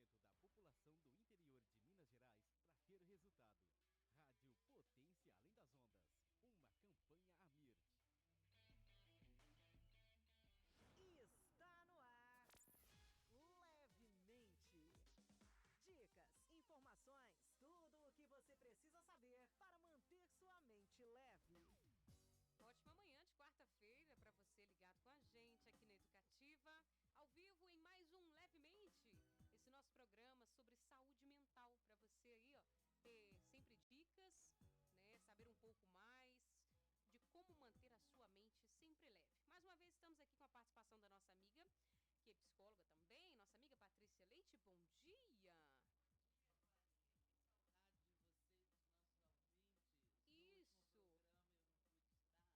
investimento da população do interior de Minas Gerais para ter resultado. Rádio Potência Além das Ondas, uma campanha Amirt. Está no ar, Levemente. Dicas, informações, tudo o que você precisa saber para manter sua mente leve. Ótima manhã de quarta-feira para você ligado com a gente aqui na Educativa, ao vivo em mais um Levemente, esse nosso programa sobre saúde mental, para você aí, ó, ter sempre dicas, né, saber um pouco mais de como manter a sua mente sempre leve. Mais uma vez estamos aqui com a participação da nossa amiga, que é psicóloga também, nossa amiga Patrícia Leite. Bom dia! Saudade de vocês, dos nossos ouvintes. Isso. No último programa eu não pude estar. Hoje a gente está de volta.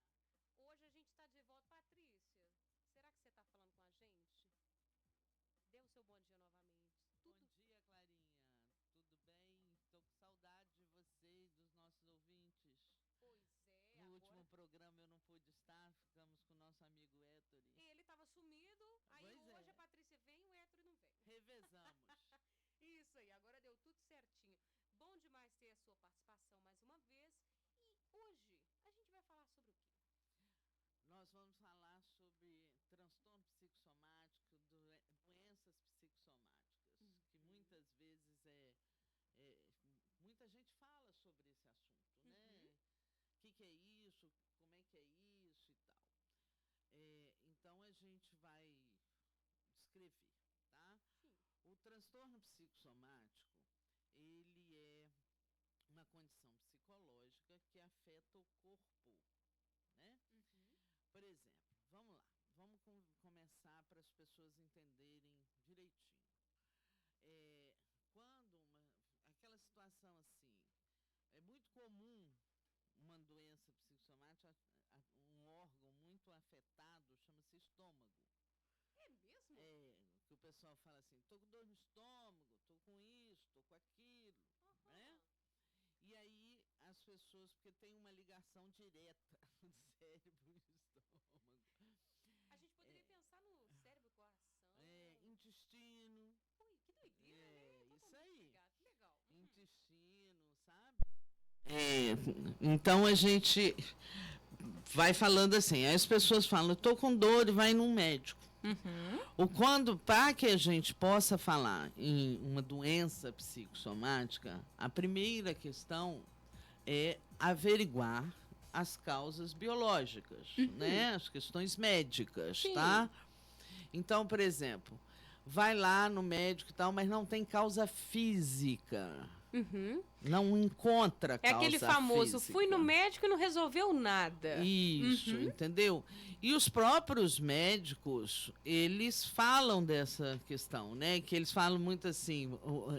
Patrícia, será que você está falando com a gente? Dê o seu bom dia novamente. Bom dia, Clarinha. Tudo bem? Tô com saudade de vocês, dos nossos ouvintes. Pois é, No agora... último programa eu não pude estar, ficamos com o nosso amigo Héctori. Ele estava sumido, aí Pois hoje é. a Patrícia vem e o Héctor não vem. Revezamos. Isso aí, agora deu tudo certinho. Bom demais ter a sua participação mais uma vez. E hoje a gente vai falar sobre o quê? Nós vamos falar sobre transtorno psicossomático, doenças psicossomáticas, que muitas vezes muita gente fala sobre esse assunto, né? O que é isso, como é que é isso e tal. Então a gente vai descrever, tá? Sim. O transtorno psicossomático, ele é uma condição psicológica que afeta o corpo, né? Por exemplo, vamos lá, vamos começar para as pessoas entenderem direitinho. Quando aquela situação assim, é muito comum uma doença psicossomática, um órgão muito afetado chama-se estômago. É mesmo? Que o pessoal fala assim, tô com dor no estômago, tô com isso, tô com aquilo, né? E aí as pessoas, porque tem uma ligação direta do cérebro e do estômago. A gente poderia pensar no cérebro, coração. Intestino. Ui, que doideira, né? Isso aí. Ligado. Que legal. Intestino, sabe? Então a gente vai falando assim, aí as pessoas falam, eu tô com dor e vai num médico. Para que a gente possa falar em uma doença psicossomática, a primeira questão é averiguar as causas biológicas, né? As questões médicas, Sim. Tá? Então, por exemplo, vai lá no médico e tal, mas não tem causa física. Não encontra causa É aquele famoso, física. fui no médico e não resolveu nada. Isso, entendeu? E os próprios médicos, eles falam dessa questão, né? Que eles falam muito assim,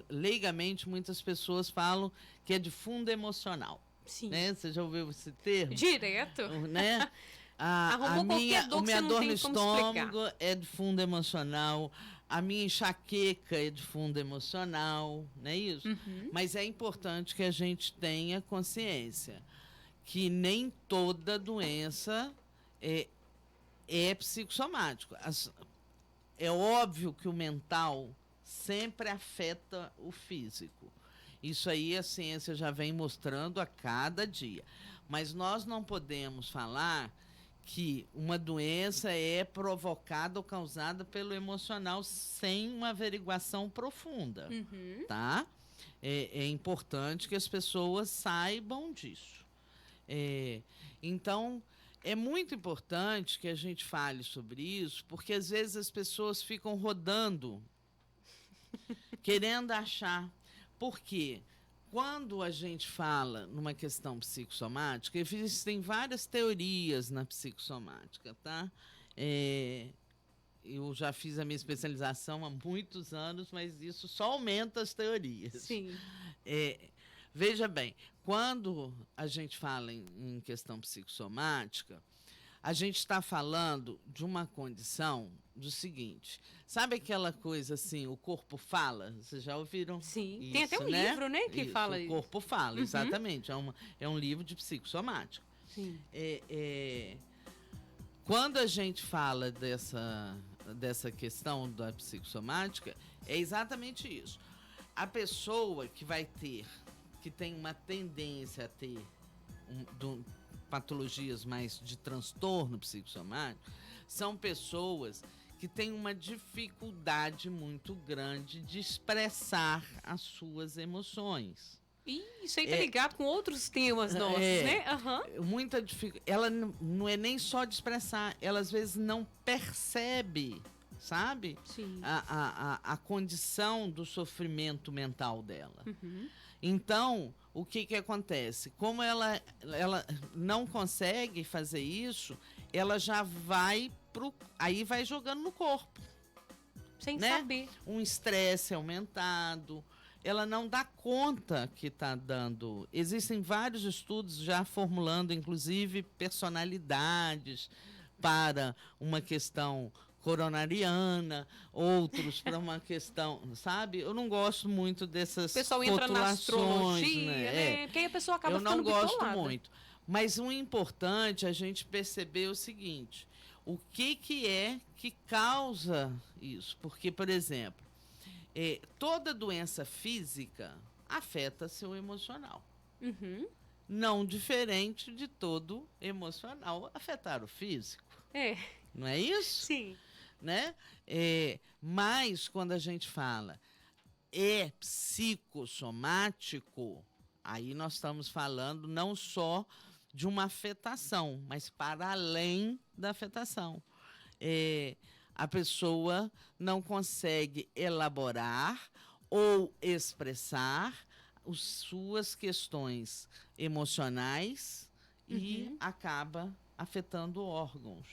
leigamente muitas pessoas falam que é de fundo emocional. Sim. Né? Você já ouviu esse termo? Direto. Né? Arrumou qualquer dor que minha você não dor tem no como estômago é de fundo emocional, a minha enxaqueca é de fundo emocional, não é isso? Mas é importante que a gente tenha consciência que nem toda doença é psicossomático. É óbvio que o mental sempre afeta o físico. Isso aí a ciência já vem mostrando a cada dia. Mas nós não podemos falar que uma doença é provocada ou causada pelo emocional sem uma averiguação profunda, tá? É importante que as pessoas saibam disso. Então, é muito importante que a gente fale sobre isso, porque às vezes as pessoas ficam rodando, querendo achar. Por quê? Quando a gente fala numa questão psicossomática, existem várias teorias na psicossomática, tá? Eu já fiz a minha especialização há muitos anos, mas isso só aumenta as teorias. Sim. Veja bem, quando a gente fala em questão psicossomática, a gente está falando de uma condição do seguinte, sabe aquela coisa assim, o corpo fala? Vocês já ouviram? Sim, isso, tem até um livro, né, que fala isso. O corpo fala, Uhum. exatamente, é um livro de psicossomática. Sim. Quando a gente fala dessa dessa questão da psicossomática é exatamente isso. A pessoa que tem uma tendência a ter patologias mais de transtorno psicossomático, são pessoas que têm uma dificuldade muito grande de expressar as suas emoções. E isso aí tá ligado com outros temas nossos, né? Muita dificuldade. Ela não é nem só de expressar, ela às vezes não percebe, sabe? Sim. A condição do sofrimento mental dela. Então, o que acontece? Como ela não consegue fazer isso, ela já vai aí vai jogando no corpo. Sem né? saber. Um estresse aumentado. Ela não dá conta que está dando. Existem vários estudos já formulando, inclusive, personalidades para uma questão coronariana, outros para uma questão, sabe? Eu não gosto muito dessas rotulações. O pessoal entra na astrologia, né? Porque aí a pessoa acaba ficando bitolada. Eu não bitolada. gosto muito. Mas o importante é a gente perceber o seguinte, o que é que causa isso? Porque, por exemplo, toda doença física afeta seu emocional. Uhum. Não diferente de todo emocional afetar o físico. Não é isso? Sim. Né? Mas quando a gente fala psicossomático, aí nós estamos falando não só de uma afetação, mas para além da afetação. A pessoa não consegue elaborar ou expressar as suas questões emocionais e acaba afetando órgãos,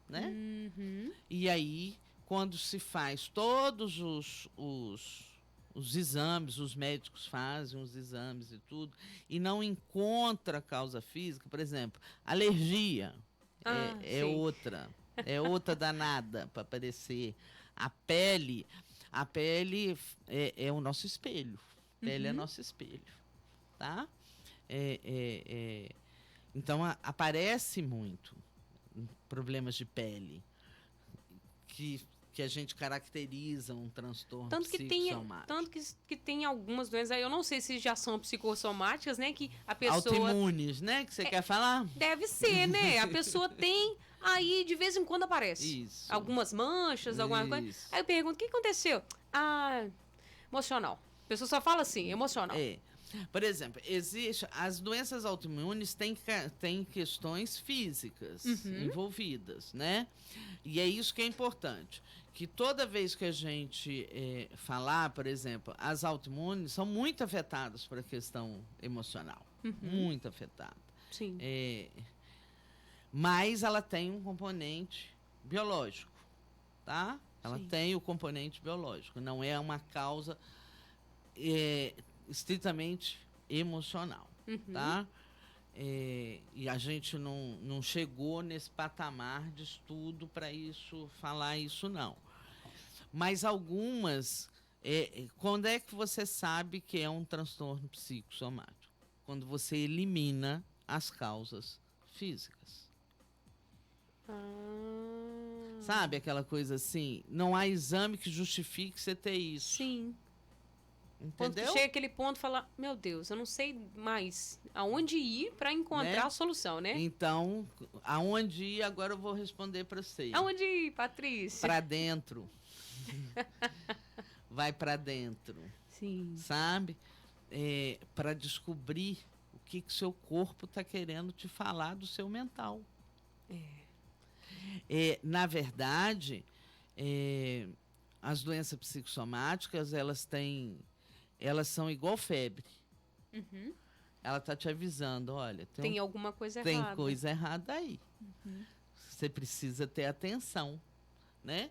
né? Uhum. E aí, quando se faz todos os exames, os médicos fazem os exames e tudo, e não encontra causa física, por exemplo, alergia é outra danada para aparecer. A pele é o nosso espelho. A pele é nosso espelho, tá? Então, aparece muito problemas de pele que a gente caracteriza um transtorno psicossomático. Tanto que tem algumas doenças, aí eu não sei se já são psicossomáticas, né? Que a pessoa... Autoimunes, né? Que você quer falar? Deve ser, né? A pessoa tem, aí de vez em quando aparece. Isso. Algumas manchas, alguma coisa. Aí eu pergunto, o que aconteceu? Emocional. A pessoa só fala assim, emocional. Por exemplo, as doenças autoimunes têm questões físicas envolvidas, né? E é isso que é importante. Que toda vez que a gente falar, por exemplo, as autoimunes são muito afetadas por a questão emocional. Muito afetada. Sim. Mas ela tem um componente biológico, tá? Ela tem o componente biológico. Não é uma causa estritamente emocional, tá? E a gente não chegou nesse patamar de estudo para falar isso, não. Mas algumas... quando é que você sabe que é um transtorno psicossomático? Quando você elimina as causas físicas. Sabe aquela coisa assim? Não há exame que justifique você ter isso. Sim. Entendeu? Quando chega aquele ponto e fala, meu Deus, eu não sei mais aonde ir para encontrar a solução, né? Então, aonde ir, agora eu vou responder para você. Aonde ir, Patrícia? Para dentro. Vai para dentro. Sim. Sabe? Para descobrir o que seu corpo está querendo te falar do seu mental. Na verdade, as doenças psicossomáticas, elas são igual febre. Ela está te avisando, olha... Tem alguma coisa errada. Tem coisa errada aí. Você precisa ter atenção, né?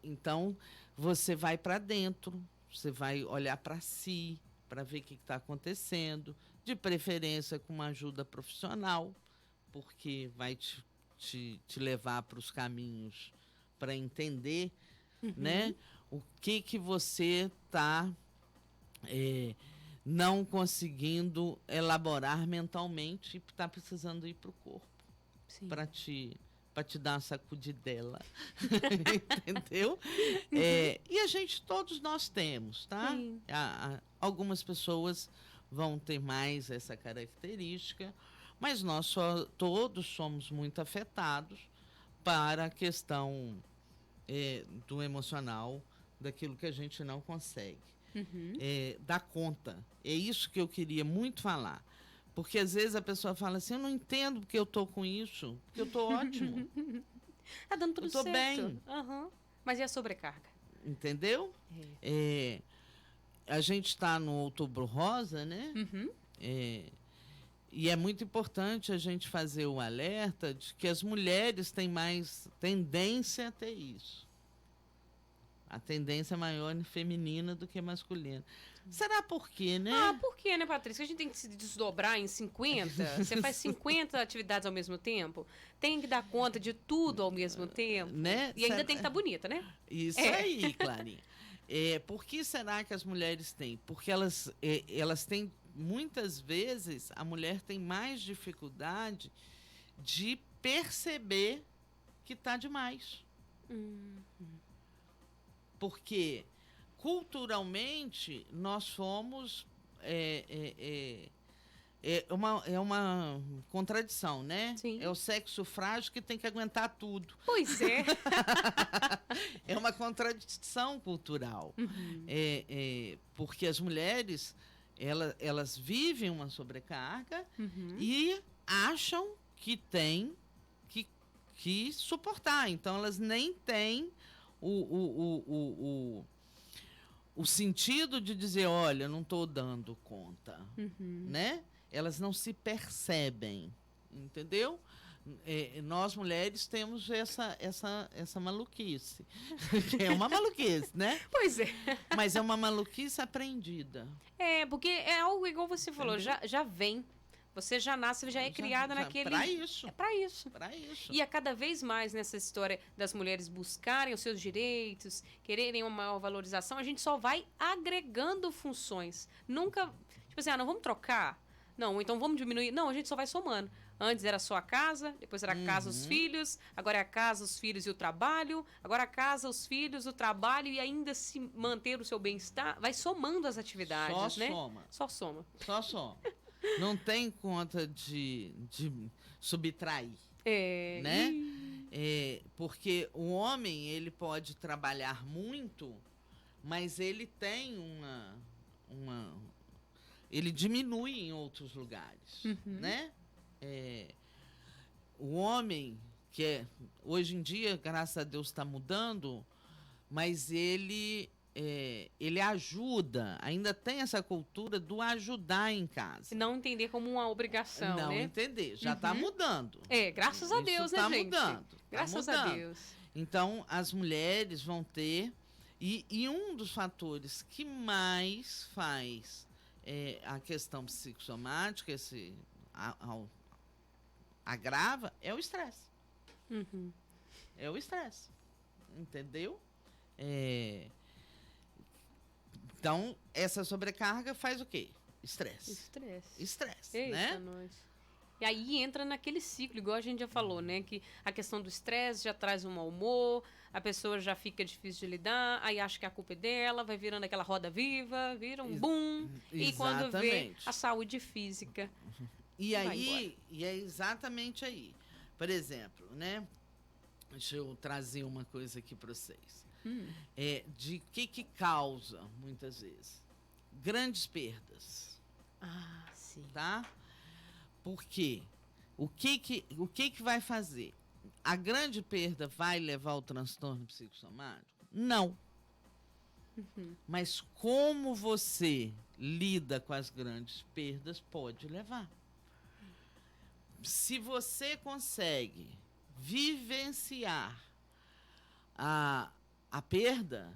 Então, você vai para dentro, você vai olhar para si, para ver o que está acontecendo, de preferência com uma ajuda profissional, porque vai te levar para os caminhos para entender, né? O que você está não conseguindo elaborar mentalmente e está precisando ir para o corpo para te para te dar uma sacudidela. Entendeu? E todos nós temos, tá? Algumas pessoas vão ter mais essa característica, mas nós todos somos muito afetados para a questão do emocional, daquilo que a gente não consegue dar conta. É isso que eu queria muito falar. Porque às vezes a pessoa fala assim, eu não entendo porque eu tô com isso, porque eu tô ótimo. Tá dando tudo certo. Eu tô bem. Mas e a sobrecarga? Entendeu? A gente está no Outubro Rosa, né? E é muito importante a gente fazer o alerta de que as mulheres têm mais tendência a ter isso. A tendência maior feminina do que masculina. Será por quê, né? Por quê, né, Patrícia? A gente tem que se desdobrar em 50? Você faz 50 atividades ao mesmo tempo? Tem que dar conta de tudo ao mesmo tempo? Né? E ainda tem que estar bonita, né? Isso aí, Clarinha. Por que será que as mulheres têm? Porque elas têm, muitas vezes, a mulher tem mais dificuldade de perceber que está demais. Porque culturalmente nós somos uma contradição, né? Sim. É o sexo frágil que tem que aguentar tudo. Pois é. É uma contradição cultural. Porque as mulheres elas vivem uma sobrecarga e acham que têm que suportar. Então elas nem têm o sentido de dizer, olha, não estou dando conta, né? Elas não se percebem, entendeu? Nós mulheres temos essa maluquice, é uma maluquice, né? Pois é. Mas é uma maluquice aprendida. Porque é algo igual você falou, já vem. Você já nasce, já é criada naquele... Para isso. É para isso. Para isso. E a cada vez mais nessa história das mulheres buscarem os seus direitos, quererem uma maior valorização, a gente só vai agregando funções. Nunca, tipo assim, não vamos trocar? Não, então vamos diminuir? Não, a gente só vai somando. Antes era só a casa, depois era a casa, os filhos, agora é a casa, os filhos e o trabalho, agora a casa, os filhos, o trabalho e ainda se manter o seu bem-estar. Vai somando as atividades, né? Só soma. Só soma. Não tem conta de subtrair, né? Porque o homem, ele pode trabalhar muito, mas ele tem ele diminui em outros lugares, né? O homem, hoje em dia, graças a Deus, está mudando, mas ele ajuda, ainda tem essa cultura do ajudar em casa. Não entender como uma obrigação, não, né? Não entender, já está mudando. Graças a Deus, né, gente? Mudando, graças a Deus. Então, as mulheres vão ter... E um dos fatores que mais faz a questão psicossomática, agrava, é o estresse. É o estresse. Entendeu? Então, essa sobrecarga faz o quê? Estresse. Eita, né? Nós. E aí entra naquele ciclo, igual a gente já falou, né? Que a questão do estresse já traz um mau humor, a pessoa já fica difícil de lidar, aí acha que a culpa é dela, vai virando aquela roda viva, vira um boom. E quando vê a saúde física. E aí, é exatamente aí. Por exemplo, né? Deixa eu trazer uma coisa aqui para vocês. De que causa, muitas vezes? Grandes perdas. Sim. Tá? Por quê? O que vai fazer? A grande perda vai levar ao transtorno psicossomático? Não. Mas como você lida com as grandes perdas pode levar. Se você consegue vivenciar a perda,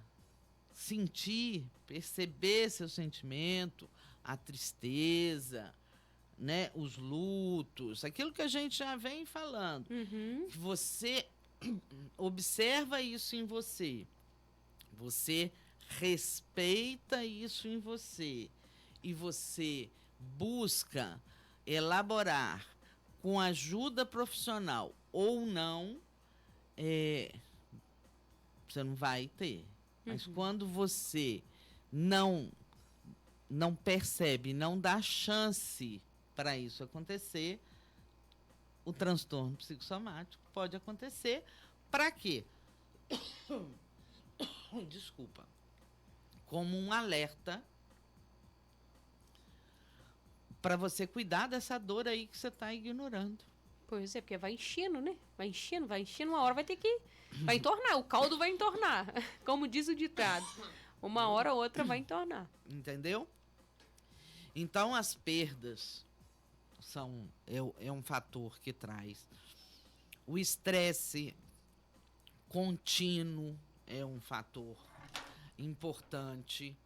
sentir, perceber seu sentimento, a tristeza, né, os lutos, aquilo que a gente já vem falando, que você observa isso em você, você respeita isso em você e você busca elaborar com ajuda profissional ou não, você não vai ter. Mas quando você não percebe, não dá chance para isso acontecer, o transtorno psicossomático pode acontecer. Para quê? Desculpa. Como um alerta para você cuidar dessa dor aí que você está ignorando. Pois é, porque vai enchendo, né? Vai enchendo, uma hora vai ter que... Vai entornar, o caldo vai entornar. Como diz o ditado. Uma hora ou outra vai entornar. Entendeu? Então, as perdas é um fator que traz. O estresse contínuo é um fator importante.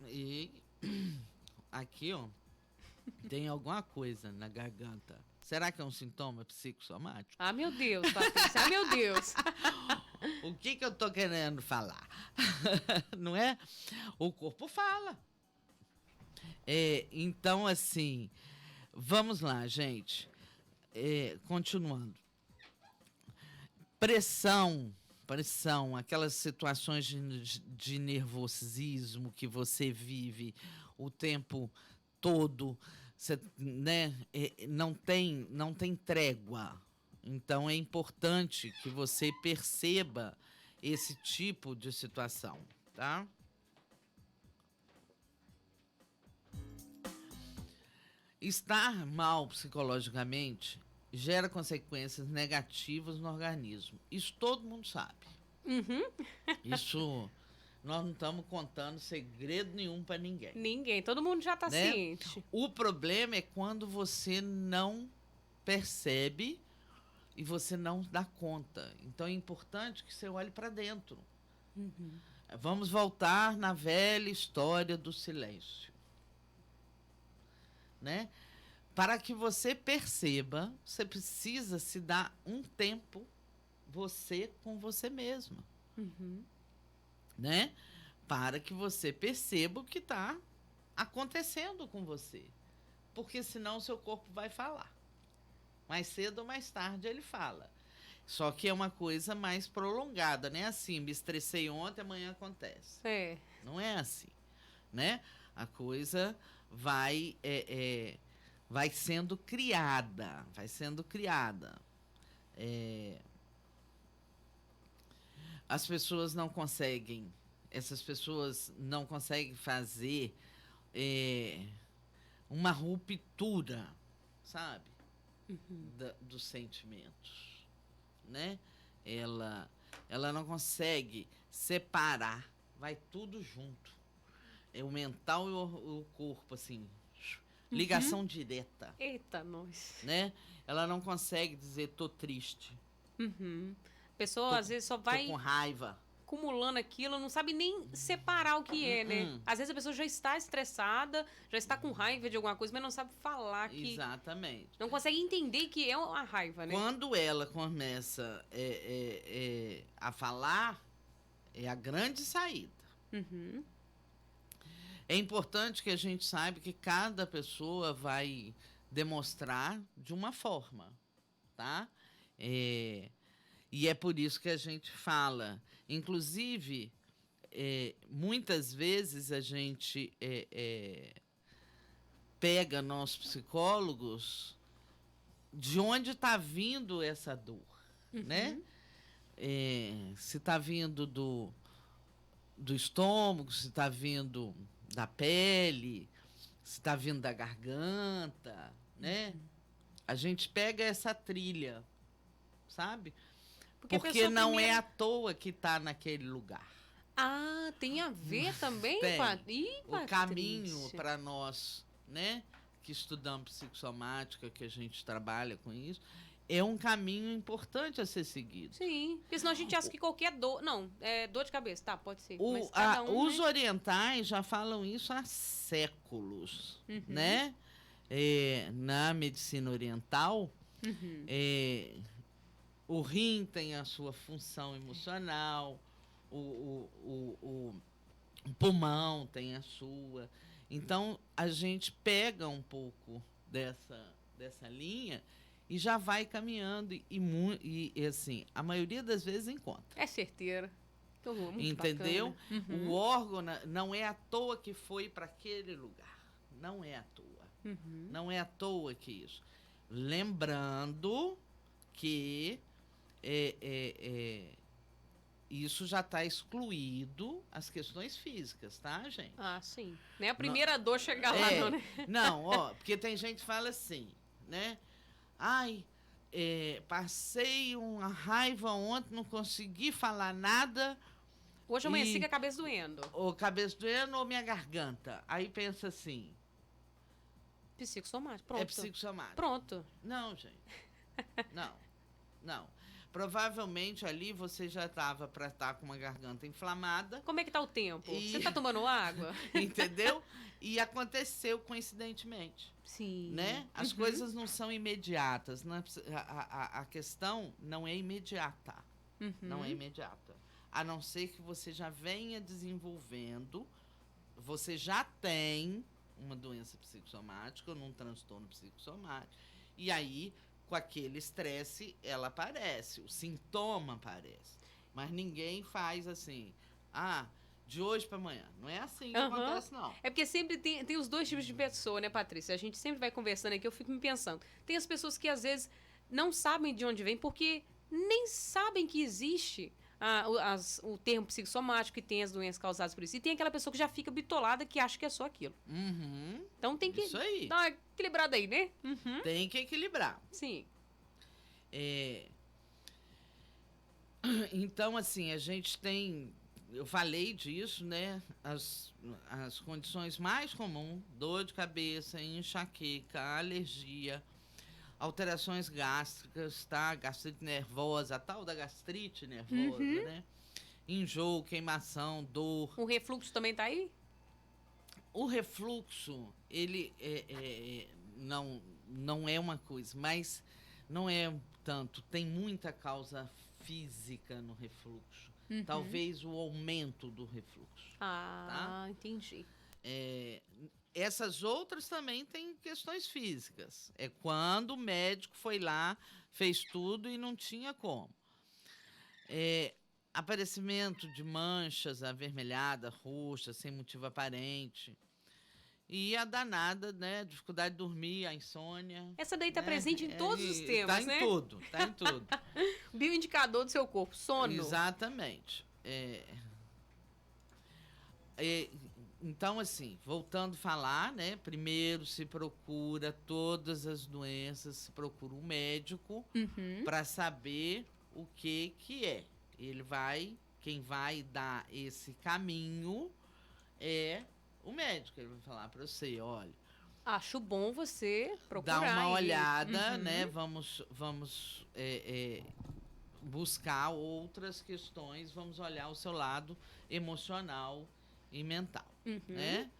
E aqui, ó, tem alguma coisa na garganta. Será que é um sintoma psicossomático? Ah, meu Deus, Patrícia, ah, meu Deus. O que eu tô querendo falar? Não é? O corpo fala. Então, assim, vamos lá, gente. Continuando. Pressão, aquelas situações de nervosismo que você vive o tempo todo, você, né, não tem trégua. Então, é importante que você perceba esse tipo de situação, tá? Estar mal psicologicamente gera consequências negativas no organismo. Isso todo mundo sabe. Isso nós não estamos contando segredo nenhum para ninguém. Ninguém, todo mundo já está né? ciente. O problema é quando você não percebe e você não dá conta. Então é importante que você olhe para dentro. Vamos voltar na velha história do silêncio. Né? Para que você perceba, você precisa se dar um tempo você com você mesma. Né? Para que você perceba o que está acontecendo com você. Porque senão o seu corpo vai falar. Mais cedo ou mais tarde ele fala. Só que é uma coisa mais prolongada, né? Assim, me estressei ontem, amanhã acontece. Não é assim, né? A coisa vai sendo criada, As pessoas não conseguem, essas pessoas não conseguem fazer uma ruptura, sabe? Dos sentimentos, né? Ela não consegue separar, vai tudo junto. É o mental e o corpo, assim, ligação direta. Eita, nós. Né? Ela não consegue dizer, tô triste. A pessoa, às vezes, só vai tô com raiva. acumulando aquilo, não sabe nem separar o que é, né? Às vezes a pessoa já está estressada, já está com raiva de alguma coisa, mas não sabe falar que... Exatamente. Não consegue entender que é uma raiva, né? Quando ela começa a falar, é a grande saída. É importante que a gente saiba que cada pessoa vai demonstrar de uma forma, tá? E é por isso que a gente fala. Inclusive, muitas vezes a gente pega nós psicólogos de onde está vindo essa dor, né? Se está vindo do estômago, se está vindo da pele, se está vindo da garganta, né? A gente pega essa trilha, sabe? Porque não é à toa que está naquele lugar. Ah, tem a ver também? O caminho para nós, né, que estudamos psicossomática, que a gente trabalha com isso, é um caminho importante a ser seguido. Sim, porque senão a gente acha que qualquer dor... Não, é dor de cabeça, tá, pode ser. Mas os orientais já falam isso há séculos, né? Na medicina oriental, o rim tem a sua função emocional, o pulmão tem a sua. Então, a gente pega um pouco dessa linha e já vai caminhando. E assim, a maioria das vezes encontra. É certeira. Muito entendeu? bacana. O órgão não é à toa que foi para aquele lugar. Não é à toa. Não é à toa que isso. Lembrando que isso já está excluído as questões físicas, tá, gente? Ah, sim. Nem a primeira dor chegar lá, não, né? Não, porque tem gente que fala assim, né? Ai, passei uma raiva ontem, não consegui falar nada. Hoje eu amanheci com a cabeça doendo. Ou cabeça doendo ou minha garganta. Aí pensa assim. Psicossomático, pronto. É psicossomático. Pronto. Não, gente. Não. Provavelmente ali você já estava para estar com uma garganta inflamada. Como é que tá o tempo? Você tá tomando água? Entendeu? E aconteceu coincidentemente. Sim. Né? As coisas não são imediatas. A questão não é imediata. Não é imediata. A não ser que você já venha desenvolvendo, você já tem uma doença psicossomática ou num transtorno psicossomático. E aí, com aquele estresse, ela aparece, o sintoma aparece. Mas ninguém faz assim, de hoje para amanhã. Não é assim que acontece, não. É porque sempre tem os dois tipos de pessoa, né, Patrícia? A gente sempre vai conversando aqui, eu fico me pensando. Tem as pessoas que, às vezes, não sabem de onde vem, porque nem sabem que existe o termo psicossomático, que tem as doenças causadas por isso. E tem aquela pessoa que já fica bitolada, que acha que é só aquilo. Então tem que isso aí. dar uma equilibrada aí, né? Tem que equilibrar. Sim. Então, assim, a gente tem... Eu falei disso, né? As condições mais comuns, dor de cabeça, enxaqueca, alergia, alterações gástricas, tá? Gastrite nervosa, a tal da gastrite nervosa, né? Enjoo, queimação, dor. O refluxo também tá aí? O refluxo, ele não é uma coisa, mas não é tanto. Tem muita causa física no refluxo. Talvez o aumento do refluxo. Tá? Entendi. Essas outras também têm questões físicas. É quando o médico foi lá, fez tudo e não tinha como. Aparecimento de manchas avermelhadas, roxas, sem motivo aparente. E a danada, né? Dificuldade de dormir, a insônia. Essa daí tá presente em todos os temas, né? Tá em tudo. Bioindicador do seu corpo, sono. Exatamente. Então, assim, voltando a falar, né? Primeiro se procura todas as doenças, se procura um médico para saber o que é. Quem vai dar esse caminho é o médico. Ele vai falar para você, olha, acho bom você procurar. Dá uma olhada, né? Vamos buscar outras questões, vamos olhar o seu lado emocional e mental, né?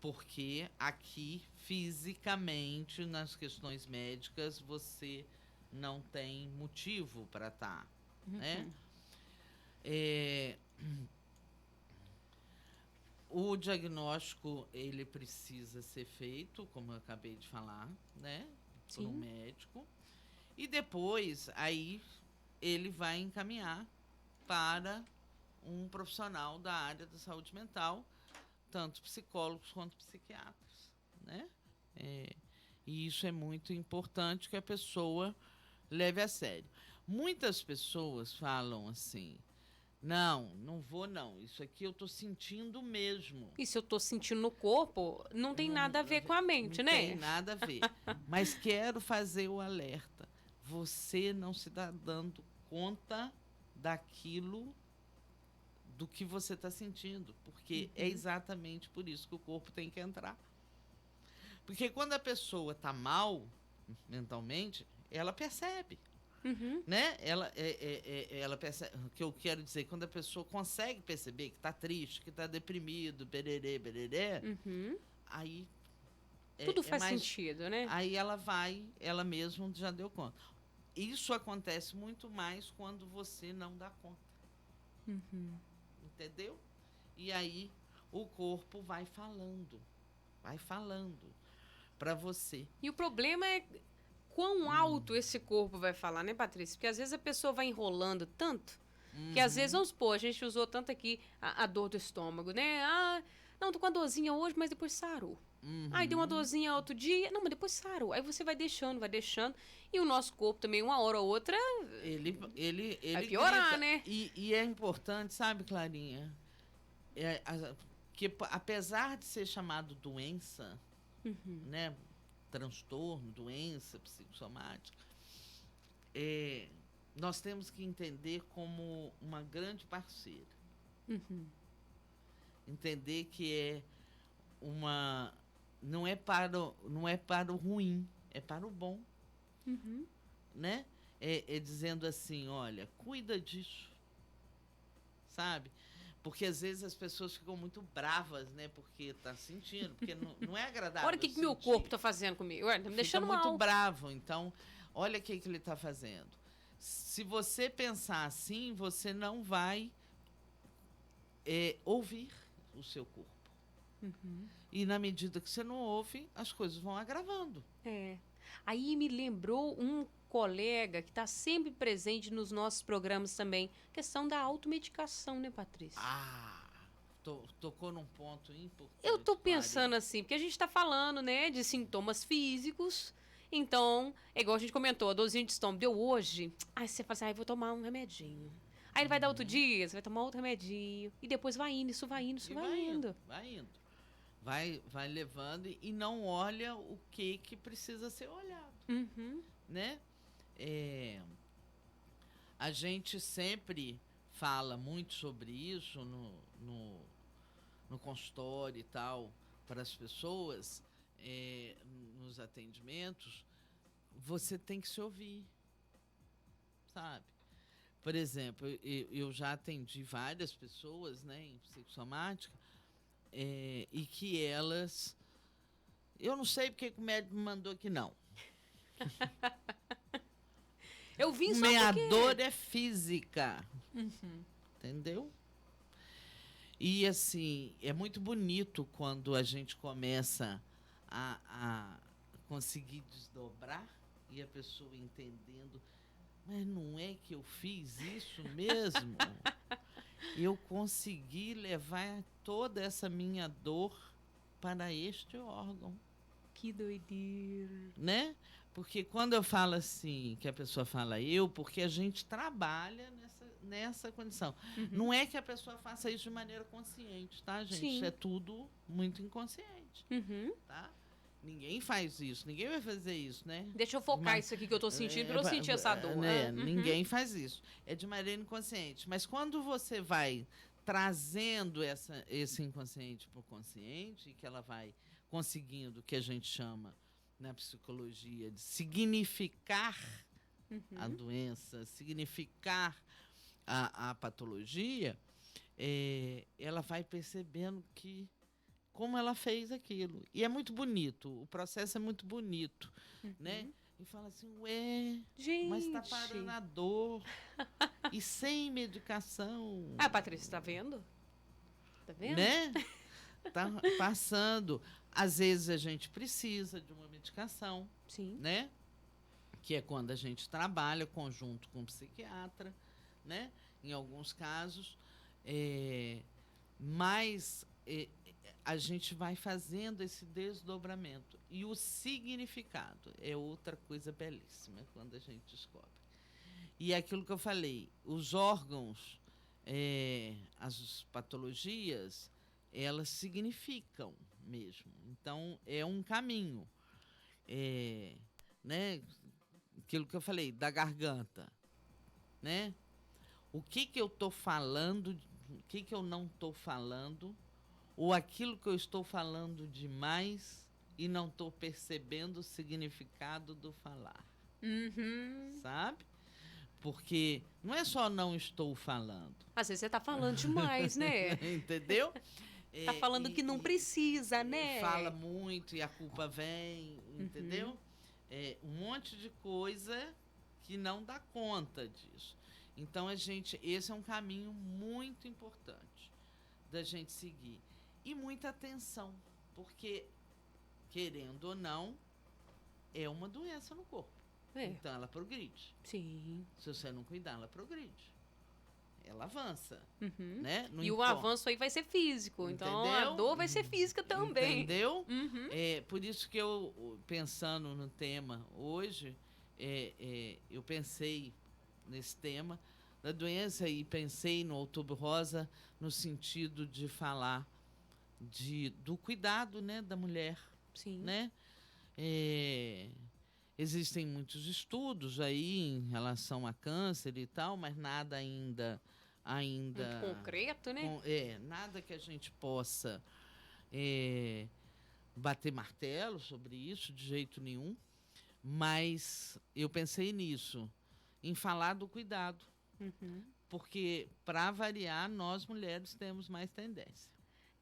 Porque aqui, fisicamente, nas questões médicas, você não tem motivo para estar, né? O diagnóstico, ele precisa ser feito, como eu acabei de falar, né? Por um médico. E depois, aí, ele vai encaminhar para um profissional da área da saúde mental, tanto psicólogos quanto psiquiatras, né? E isso é muito importante que a pessoa leve a sério. Muitas pessoas falam assim, não vou não, isso aqui eu tô sentindo mesmo. E se eu tô sentindo no corpo, não tem nada a ver com a mente, né? Não tem nada a ver. Mas quero fazer o alerta. Você não se dá dando conta daquilo do que você está sentindo, porque é exatamente por isso que o corpo tem que entrar. Porque quando a pessoa está mal mentalmente, ela percebe. Né? Ela percebe, o que eu quero dizer, quando a pessoa consegue perceber que está triste, que está deprimido, bererê, aí tudo faz sentido, né? Aí ela mesma já deu conta. Isso acontece muito mais quando você não dá conta. Entendeu? E aí o corpo vai falando para você. E o problema é quão alto esse corpo vai falar, né, Patrícia? Porque às vezes a pessoa vai enrolando tanto, que às vezes, vamos supor, a gente usou tanto aqui a dor do estômago, né? Ah, não, tô com uma dorzinha hoje, mas depois sarou. Aí deu uma dorzinha outro dia, não, mas depois sarou. Aí você vai deixando, e o nosso corpo também, uma hora ou outra, Ele vai piorar, grita. né? E é importante, sabe, Clarinha, que apesar de ser chamado doença, né, transtorno, doença psicossomática, nós temos que entender como uma grande parceira. Entender que não é para o ruim, é para o bom. Né? É dizendo assim, olha, cuida disso, sabe? Porque às vezes as pessoas ficam muito bravas, né? Porque tá sentindo, porque não é agradável. Olha o que meu corpo tá fazendo comigo. Tá me deixando muito mal. bravo. Então, olha o que ele tá fazendo. Se você pensar assim, você não vai ouvir o seu corpo. E na medida que você não ouve, as coisas vão agravando. Aí me lembrou um colega que está sempre presente nos nossos programas também. Questão da automedicação, né, Patrícia? Tocou num ponto importante. Eu tô pensando assim, porque a gente está falando, né, de sintomas físicos. Então, é igual a gente comentou, a dorzinha de estômago deu hoje. Aí você fala assim, vou tomar um remedinho. Aí ele vai dar outro dia, você vai tomar outro remedinho. E depois vai indo, isso vai indo. Vai indo. Vai levando e não olha o que precisa ser olhado. Né? A gente sempre fala muito sobre isso no consultório e tal, para as pessoas, nos atendimentos. Você tem que se ouvir, sabe? Por exemplo, eu já atendi várias pessoas, né, em psicossomática, e que elas... Eu não sei porque o médico me mandou aqui, não. Eu vim só Minha porque... dor é física. Entendeu? E, assim, é muito bonito quando a gente começa a conseguir desdobrar e a pessoa entendendo, mas não é que eu fiz isso mesmo? Eu consegui levar toda essa minha dor para este órgão. Que doideira. Né? Porque quando eu falo assim, que a pessoa fala porque a gente trabalha nessa condição. Não é que a pessoa faça isso de maneira consciente, tá, gente? Sim. Isso é tudo muito inconsciente. Tá? Ninguém faz isso, ninguém vai fazer isso, né? Deixa eu focar isso aqui que eu tô sentindo pra eu sentir essa dor. Ninguém faz isso. É de maneira inconsciente. Mas quando você vai trazendo esse inconsciente para o consciente, que ela vai conseguindo o que a gente chama na psicologia de significar a doença, significar a patologia, ela vai percebendo como ela fez aquilo. E é muito bonito, o processo é muito bonito, né? E fala assim, gente, mas está parando a dor e sem medicação. Patrícia, tá vendo? Tá vendo? Né? Tá passando. Às vezes a gente precisa de uma medicação. Sim. Né? Que é quando a gente trabalha conjunto com o psiquiatra, né? Em alguns casos. Mas a gente vai fazendo esse desdobramento. E o significado é outra coisa belíssima quando a gente descobre. E é aquilo que eu falei, os órgãos, as patologias, elas significam mesmo. Então, é um caminho. Né? Aquilo que eu falei, da garganta. Né? O que eu estou falando, o que eu não estou falando, ou aquilo que eu estou falando demais e não estou percebendo o significado do falar. Sabe? Porque não é só não estou falando. Às vezes você está falando demais, né? Entendeu? Está falando que não precisa, né? Fala muito e a culpa vem, entendeu? Um monte de coisa que não dá conta disso. Então, esse é um caminho muito importante da gente seguir. E muita atenção, porque, querendo ou não, é uma doença no corpo. Então, ela progride. Sim. Se você não cuidar, ela progride. Ela avança, né? E o avanço aí vai ser físico. Entendeu? Então, a dor vai ser física também. Entendeu? Por isso que eu, pensando no tema hoje, eu pensei nesse tema da doença e pensei no Outubro Rosa no sentido de falar do cuidado, né, da mulher. Sim. Né? Existem muitos estudos aí em relação a câncer e tal, mas nada ainda muito concreto, né? Nada que a gente possa bater martelo sobre isso de jeito nenhum. Mas eu pensei nisso, em falar do cuidado, porque, para variar, nós mulheres temos mais tendência.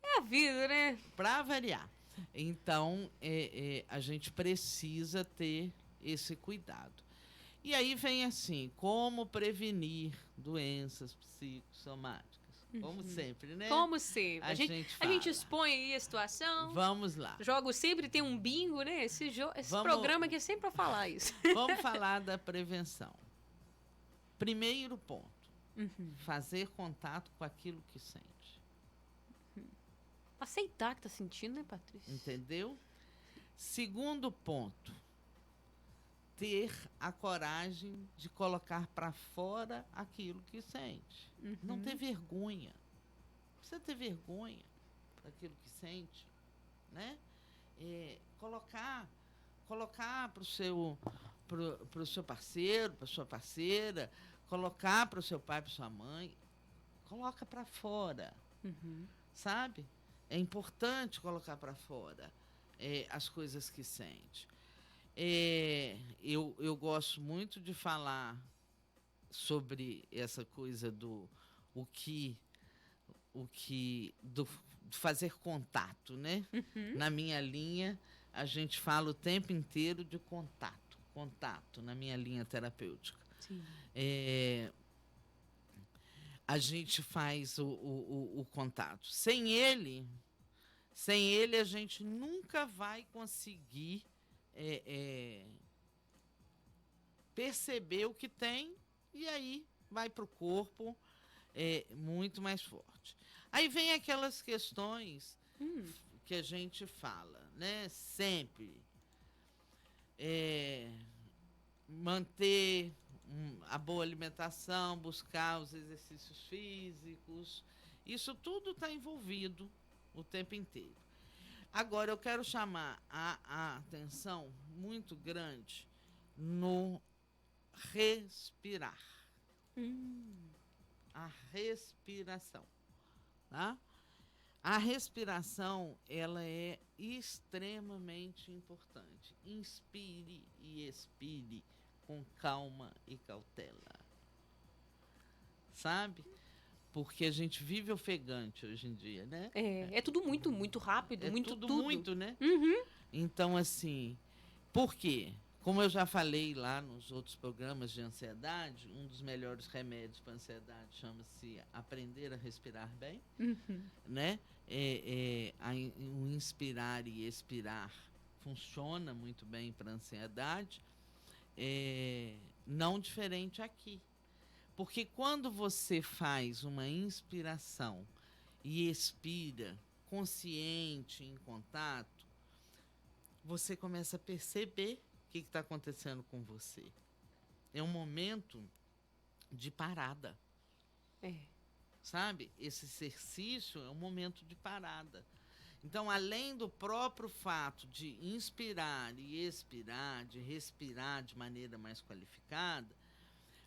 É a vida, né? Para variar. Então, a gente precisa ter esse cuidado. E aí vem assim, como prevenir doenças psicossomáticas? Como sempre, né? Como sempre. A gente expõe aí a situação. Vamos lá. Jogo sempre, tem um bingo, né? Esse programa aqui é sempre para falar isso. Vamos falar da prevenção. Primeiro ponto, fazer contato com aquilo que sente. Aceitar que tá sentindo, né, Patrícia? Entendeu? Segundo ponto, ter a coragem de colocar para fora aquilo que sente. Não ter vergonha. Não precisa ter vergonha daquilo que sente, né? Colocar para o seu parceiro, para sua parceira, colocar para o seu pai, para sua mãe, coloca para fora, sabe? É importante colocar para fora as coisas que sente. Eu gosto muito de falar sobre essa coisa do fazer contato, né? Na minha linha, a gente fala o tempo inteiro de contato na minha linha terapêutica. Sim. A gente faz o contato. Sem ele, a gente nunca vai conseguir perceber o que tem, e aí vai para o corpo muito mais forte. Aí vem aquelas questões que a gente fala, né? Sempre manter a boa alimentação, buscar os exercícios físicos, isso tudo está envolvido o tempo inteiro. Agora, eu quero chamar a atenção muito grande no respirar. A respiração. Tá? A respiração, ela é extremamente importante. Inspire e expire com calma e cautela. Sabe? Porque a gente vive ofegante hoje em dia, né? É tudo muito, muito rápido, tudo. Muito, né? Então, assim, por quê? Como eu já falei lá nos outros programas de ansiedade, um dos melhores remédios para a ansiedade chama-se aprender a respirar bem, né? O inspirar e expirar funciona muito bem para a ansiedade, não diferente aqui. Porque quando você faz uma inspiração e expira consciente, em contato, você começa a perceber o que está acontecendo com você. É um momento de parada. Sabe? Esse exercício é um momento de parada. Então, além do próprio fato de inspirar e expirar, de respirar de maneira mais qualificada,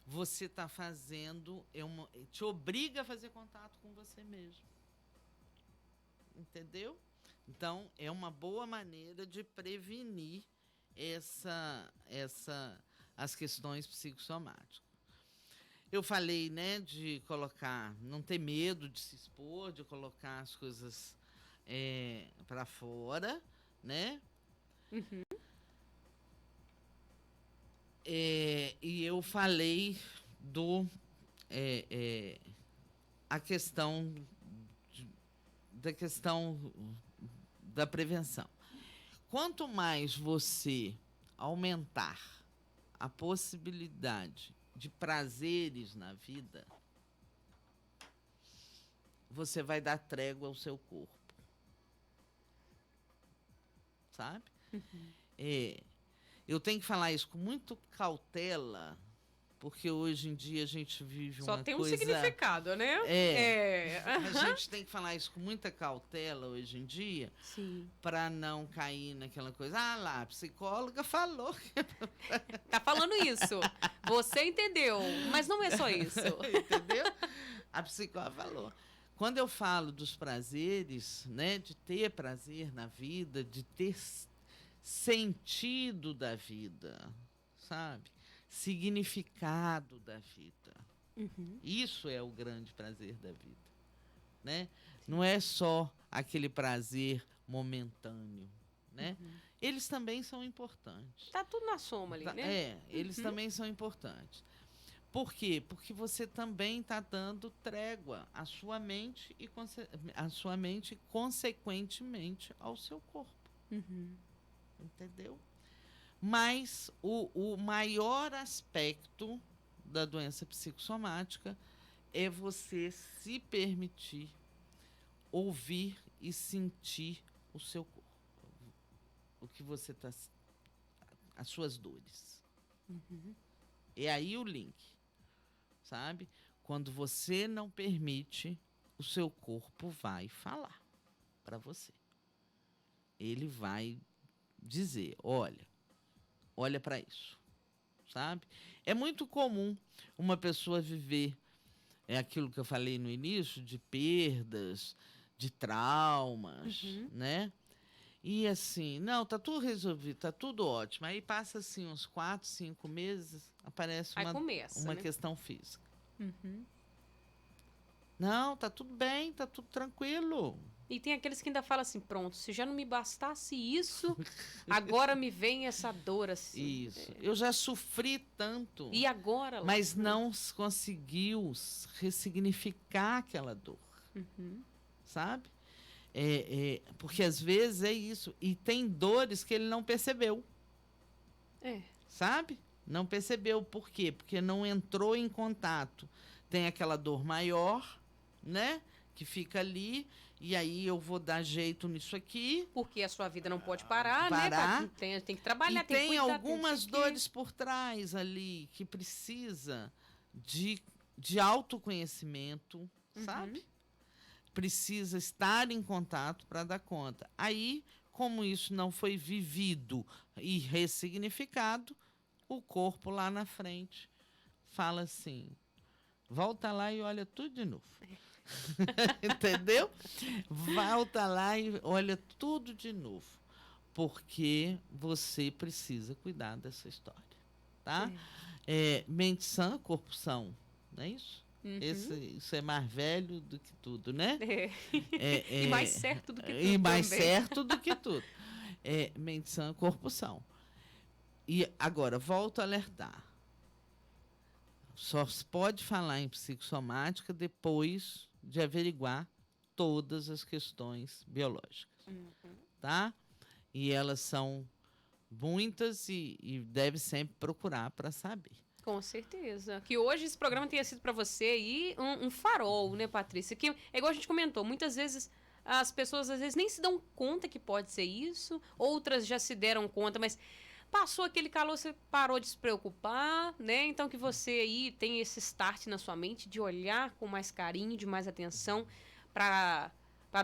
você está fazendo, te obriga a fazer contato com você mesmo. Entendeu? Então, é uma boa maneira de prevenir as questões psicossomáticas. Eu falei, né, de não ter medo de se expor, de colocar as coisas para fora, né? E eu falei a questão da questão da prevenção. Quanto mais você aumentar a possibilidade de prazeres na vida, você vai dar trégua ao seu corpo. Sabe? Eu tenho que falar isso com muito cautela, porque hoje em dia a gente vive uma coisa... Só tem um significado, né? A gente tem que falar isso com muita cautela hoje em dia, para não cair naquela coisa. Ah lá, a psicóloga falou. Tá falando isso. Você entendeu, mas não é só isso. Entendeu? A psicóloga falou. Quando eu falo dos prazeres, né, de ter prazer na vida, de ter sentido da vida, sabe? Significado da vida. Isso é o grande prazer da vida, né? Não é só aquele prazer momentâneo, né? Eles também são importantes. Tá tudo na soma ali, né? Eles também são importantes. Por quê? Porque você também está dando trégua à sua mente e consequentemente ao seu corpo. Entendeu? Mas o maior aspecto da doença psicossomática é você se permitir ouvir e sentir o seu corpo. O que você está... As suas dores. É aí o link. Sabe? Quando você não permite, o seu corpo vai falar para você. Ele vai dizer, olha para isso, sabe? É muito comum uma pessoa viver aquilo que eu falei no início, de perdas, de traumas, né? E assim, não, tá tudo resolvido, tá tudo ótimo. Aí passa assim uns 4, 5 meses, aparece uma questão física. Não, tá tudo bem, tá tudo tranquilo. E tem aqueles que ainda falam assim, pronto, se já não me bastasse isso, agora me vem essa dor assim. Isso, eu já sofri tanto. E agora? Mas não conseguiu ressignificar aquela dor, sabe? Porque às vezes é isso. E tem dores que ele não percebeu. Sabe? Não percebeu. Por quê? Porque não entrou em contato. Tem aquela dor maior, né? Que fica ali. E aí eu vou dar jeito nisso aqui. Porque a sua vida não pode parar, né? Tem que trabalhar, tem que cuidar. Tem algumas dores por trás ali que precisa de autoconhecimento, sabe? Precisa estar em contato para dar conta. Aí, como isso não foi vivido e ressignificado, o corpo lá na frente fala assim, volta lá e olha tudo de novo. Entendeu? Volta lá e olha tudo de novo. Porque você precisa cuidar dessa história. Tá? Mente sã, corpo são. Não é isso? Isso é mais velho do que tudo, né? E mais certo do que tudo. E mais certo do que tudo. Mente sã, corpo são. E agora, volto a alertar. Só se pode falar em psicossomática depois de averiguar todas as questões biológicas. Tá? E elas são muitas e deve sempre procurar para saber. Com certeza. Que hoje esse programa tenha sido para você aí um farol, né, Patrícia? Que é igual a gente comentou, muitas vezes as pessoas às vezes nem se dão conta que pode ser isso, outras já se deram conta, mas passou aquele calor, você parou de se preocupar, né? Então que você aí tem esse start na sua mente de olhar com mais carinho, de mais atenção para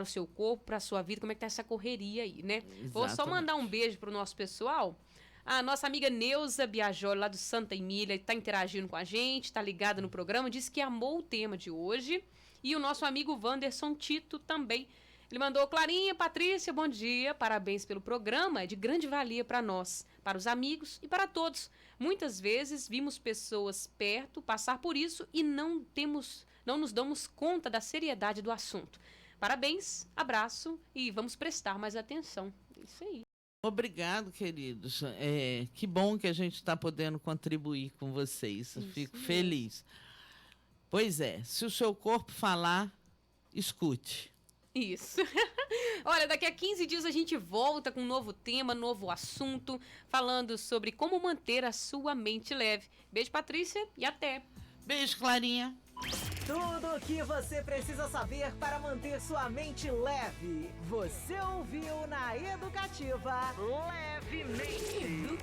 o seu corpo, para a sua vida, como é que tá essa correria aí, né? Exatamente. Vou só mandar um beijo pro nosso pessoal. A nossa amiga Neuza Biajoli, lá do Santa Emília, está interagindo com a gente, está ligada no programa, disse que amou o tema de hoje. E o nosso amigo Wanderson Tito também. Ele mandou, Clarinha, Patrícia, bom dia, parabéns pelo programa, é de grande valia para nós, para os amigos e para todos. Muitas vezes vimos pessoas perto passar por isso e não nos damos conta da seriedade do assunto. Parabéns, abraço e vamos prestar mais atenção. Isso aí. Obrigado, queridos. Que bom que a gente está podendo contribuir com vocês. Fico feliz. Pois é, se o seu corpo falar, escute. Isso. Olha, daqui a 15 dias a gente volta com um novo tema, novo assunto, falando sobre como manter a sua mente leve. Beijo, Patrícia, e até. Beijo, Clarinha. Tudo o que você precisa saber para manter sua mente leve. Você ouviu na Educativa Levemente.